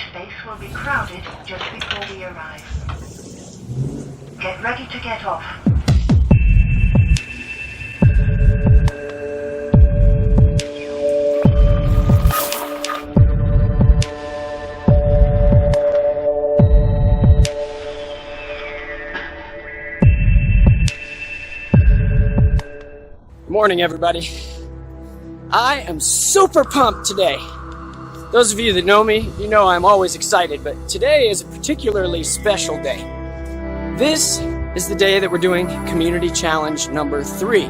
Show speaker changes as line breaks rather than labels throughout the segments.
space will be crowded just before we arrive. Get ready to get off.
Good morning, everybody. I am super pumped today. Those of you that know me, you know I'm always excited, but today is a particularly special day. This is the day that we're doing Community Challenge number 3.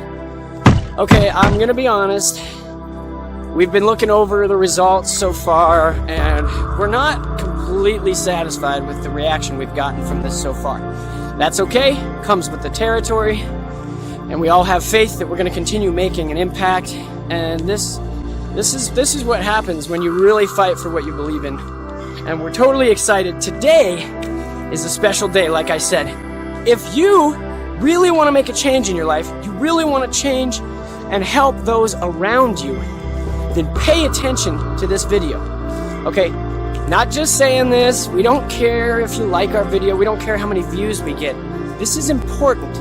Okay, I'm gonna be honest. We've been looking over the results so far, and we're not completely satisfied with the reaction we've gotten from this so far. That's okay, comes with the territory. And we all have faith that we're going to continue making an impact. And this is what happens when you really fight for what you believe in. And we're totally excited. Today is a special day, like I said. If you really want to make a change in your life, you really want to change and help those around you, then pay attention to this video. Okay? Not just saying this. We don't care if you like our video. We don't care how many views we get. This is important.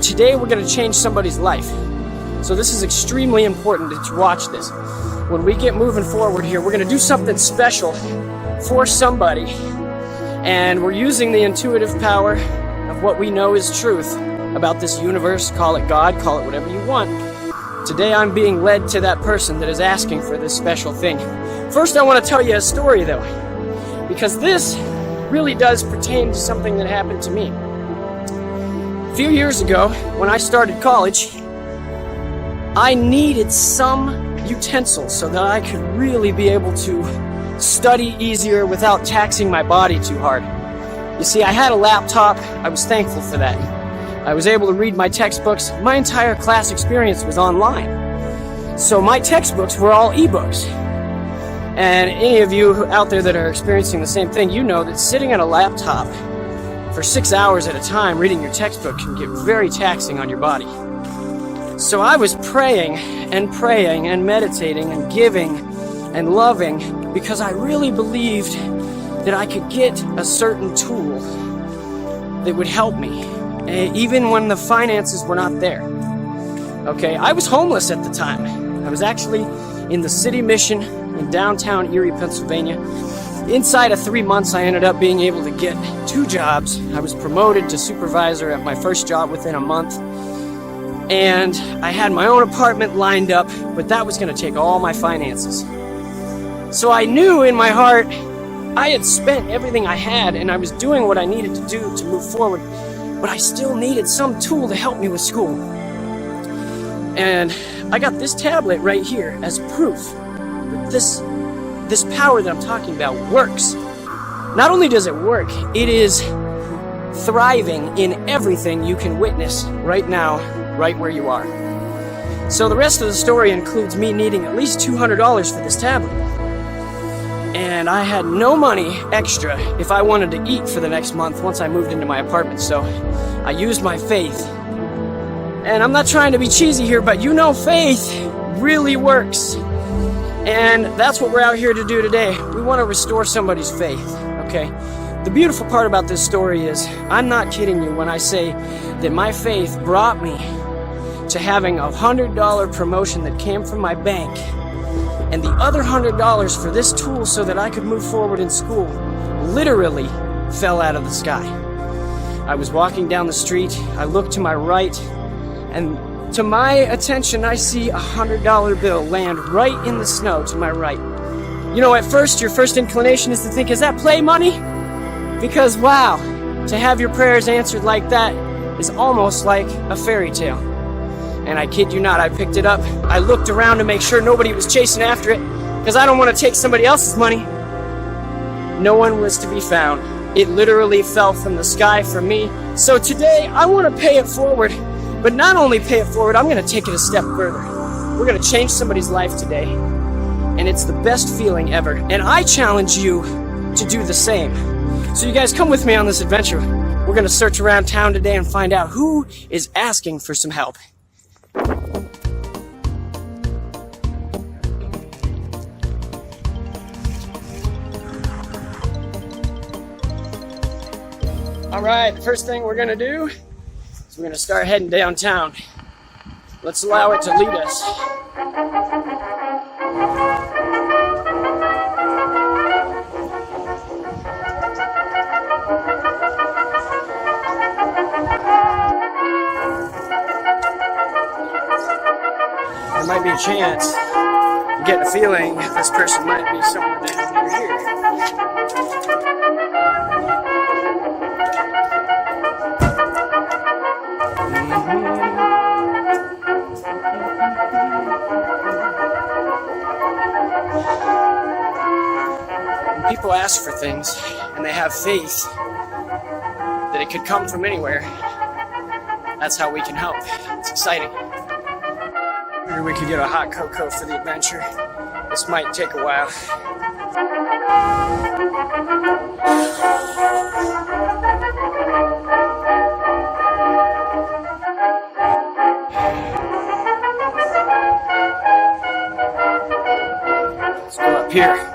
Today we're going to change somebody's life. So this is extremely important that you watch this. When we get moving forward here, we're going to do something special for somebody. And we're using the intuitive power of what we know is truth about this universe. Call it God, call it whatever you want. Today I'm being led to that person that is asking for this special thing. First I want to tell you a story though, because this really does pertain to something that happened to me. A few years ago, when I started college, I needed some utensils so that I could really be able to study easier without taxing my body too hard. You see, I had a laptop. I was thankful for that. I was able to read my textbooks. My entire class experience was online. So my textbooks were all ebooks. And any of you out there that are experiencing the same thing, you know that sitting at a laptop for 6 hours at a time reading your textbook can get very taxing on your body. So I was praying and meditating and giving and loving because I really believed that I could get a certain tool that would help me, even when the finances were not there. Okay, I was homeless at the time. I was actually in the city mission in downtown Erie, Pennsylvania. Inside of 3 months, I ended up being able to get 2 jobs. I was promoted to supervisor at my first job within a month. And I had my own apartment lined up, but that was going to take all my finances. So I knew in my heart I had spent everything I had and I was doing what I needed to do to move forward, but I still needed some tool to help me with school. And I got this tablet right here as proof that this power that I'm talking about works. Not only does it work, it is thriving in everything you can witness right now, right where you are. So the rest of the story includes me needing at least $200 for this tablet. And I had no money extra if I wanted to eat for the next month once I moved into my apartment, so I used my faith. And I'm not trying to be cheesy here, but you know faith really works. And that's what we're out here to do today. We want to restore somebody's faith, okay? The beautiful part about this story is, I'm not kidding you when I say that my faith brought me to having a $100 promotion that came from my bank, and the other $100 for this tool so that I could move forward in school literally fell out of the sky. I was walking down the street, I looked to my right, and to my attention, I see a $100 bill land right in the snow to my right. You know, at first, your first inclination is to think, is that play money? Because, wow, to have your prayers answered like that is almost like a fairy tale. And I kid you not, I picked it up. I looked around to make sure nobody was chasing after it, because I don't want to take somebody else's money. No one was to be found. It literally fell from the sky for me. So today, I want to pay it forward. But not only pay it forward, I'm going to take it a step further. We're going to change somebody's life today. And it's the best feeling ever. And I challenge you to do the same. So you guys come with me on this adventure. We're going to search around town today and find out who is asking for some help. Alright, the first thing we're gonna do is we're gonna start heading downtown. Let's allow it to lead us. There might be a chance you get a feeling this person might be someone down near here. When people ask for things and they have faith that it could come from anywhere, that's how we can help. It's exciting. Maybe we could get a hot cocoa for the adventure. This might take a while. Let's go up here.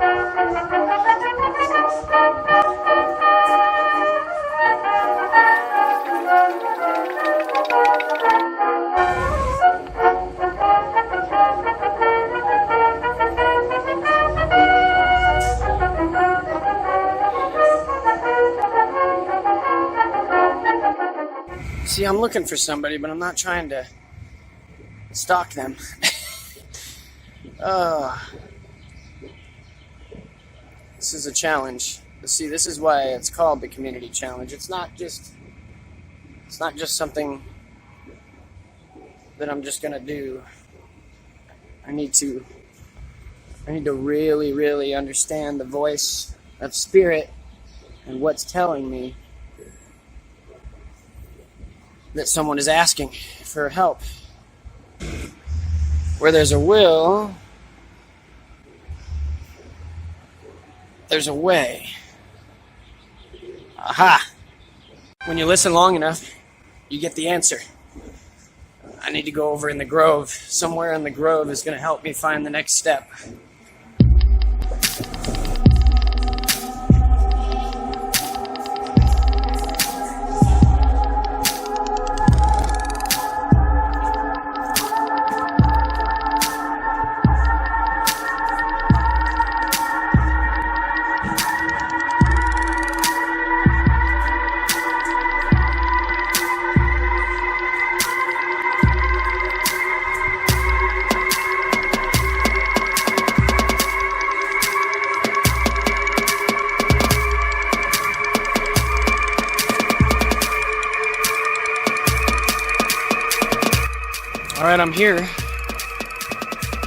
See, I'm looking for somebody, but I'm not trying to stalk them. This is a challenge. See, this is why it's called the community challenge. It's not just something that I'm just gonna do. I need to really, really understand the voice of spirit and what's telling me that someone is asking for help. Where there's a will, there's a way. Aha! When you listen long enough, you get the answer. I need to go over in the grove. Somewhere in the grove is going to help me find the next step. Alright, I'm here.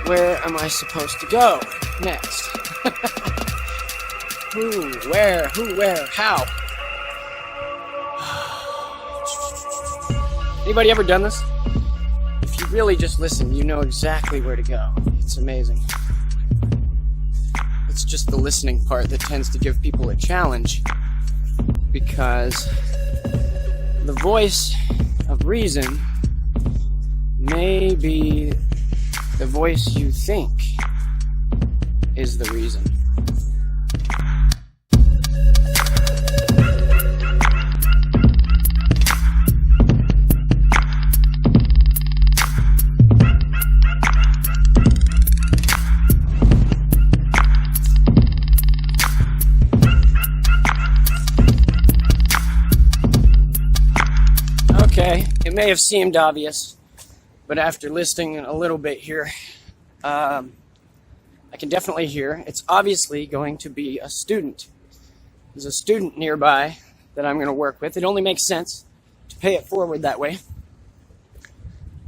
Where am I supposed to go next? Who, where, how? Anybody ever done this? If you really just listen, you know exactly where to go. It's amazing. It's just the listening part that tends to give people a challenge, because the voice of reason may be the voice you think is the reason. Okay, it may have seemed obvious, but after listening a little bit here, I can definitely hear it's obviously going to be a student. There's a student nearby that I'm going to work with. It only makes sense to pay it forward that way.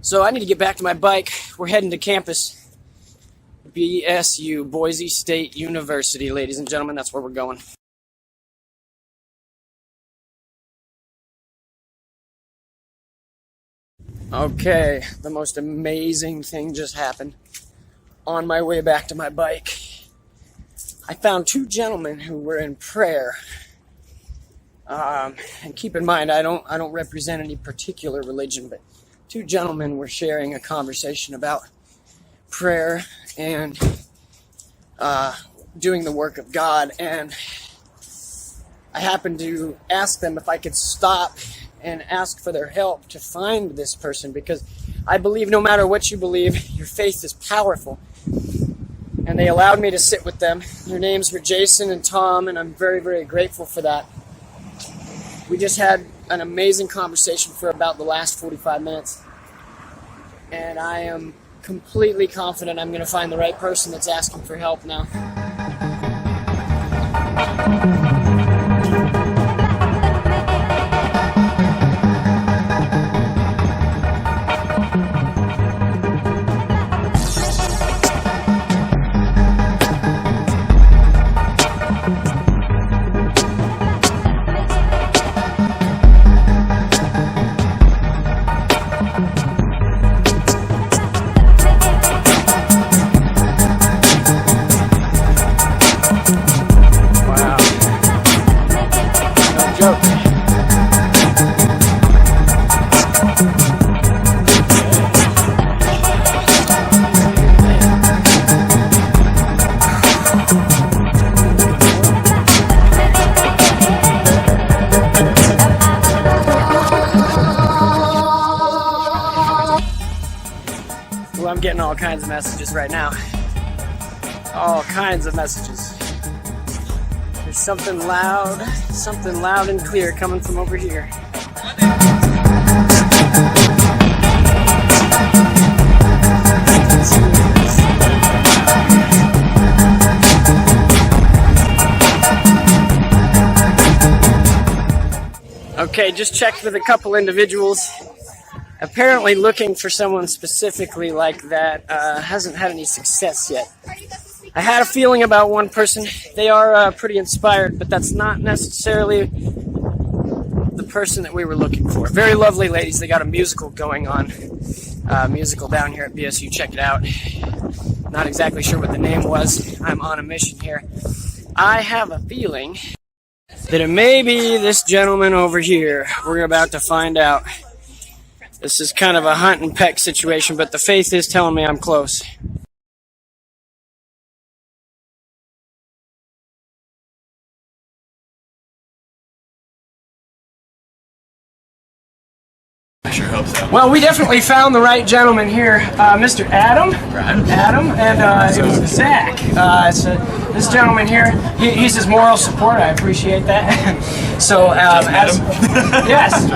So I need to get back to my bike. We're heading to campus. BSU, Boise State University, ladies and gentlemen. That's where we're going. Okay, the most amazing thing just happened. On my way back to my bike, I found two gentlemen who were in prayer. And keep in mind, I don't represent any particular religion, but two gentlemen were sharing a conversation about prayer and doing the work of God. And I happened to ask them if I could stop and ask for their help to find this person, because I believe no matter what you believe, your faith is powerful. And they allowed me to sit with them. Their names were Jason and Tom, and I'm very, very grateful for that. We just had an amazing conversation for about the last 45 minutes. And I am completely confident I'm going to find the right person that's asking for help now. Well, I'm getting all kinds of messages right now. All kinds of messages. There's something loud and clear coming from over here. Okay, just checked with a couple individuals. Apparently looking for someone specifically like that hasn't had any success yet. I had a feeling about one person. They are pretty inspired, but that's not necessarily the person that we were looking for. Very lovely ladies. They got a musical going on. Musical down here at BSU. Check it out. Not exactly sure what the name was. I'm on a mission here. I have a feeling that it may be this gentleman over here. We're about to find out. This is kind of a hunt and peck situation, but the faith is telling me I'm close.
I sure hope so.
Well, we definitely found the right gentleman here, Mr. Adam. Adam, and it was Zach. This gentleman here, he's his moral support. I appreciate that. So, yes,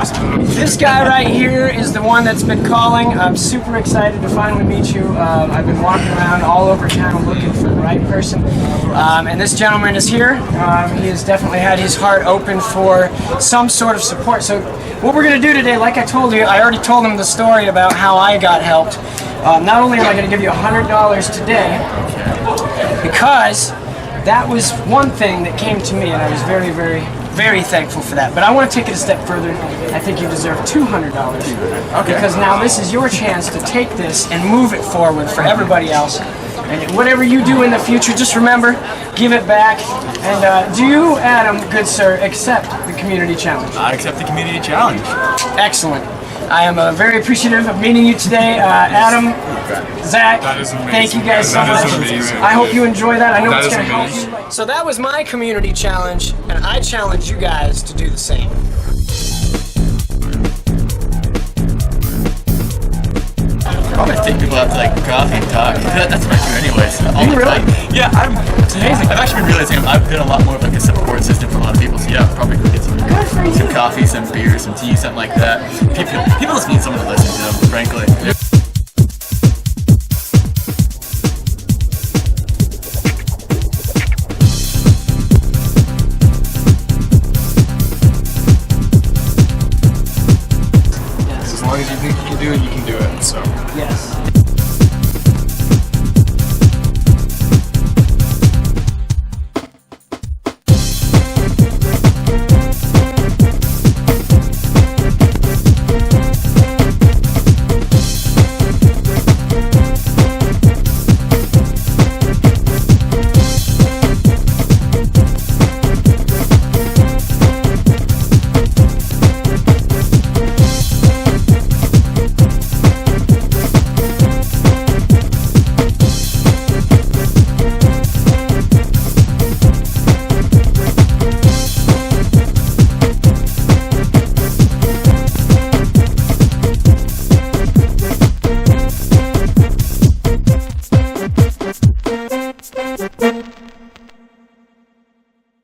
this guy right here is the one that's been calling. I'm super excited to finally meet you. I've been walking around all over town looking for the right person, and this gentleman is here. He has definitely had his heart open for some sort of support. So, what we're going to do today, like I told you, I already told him the story about how I got helped. Not only am I going to give you $100 today, because that was one thing that came to me, and I was very, very, very thankful for that. But I want to take it a step further. I think you deserve $200. Okay. Because now this is your chance to take this and move it forward for everybody else. And whatever you do in the future, just remember, give it back. And do you, Adam, good sir, accept the community challenge?
I accept the community challenge.
Excellent. I am very appreciative of meeting you today. Adam, Zach, thank you guys so much. I hope you enjoy that. I know it's going to help you. So that was my community challenge, and I challenge you guys to do the same.
I'm gonna take people out to like coffee and talk. That's what I do anyways.
You really?
Yeah, it's amazing. I've actually been realizing I've been a lot more of like a support system for a lot of people. So yeah, probably go get some coffee, some beer, some tea, something like that. People just need someone to listen to them, frankly.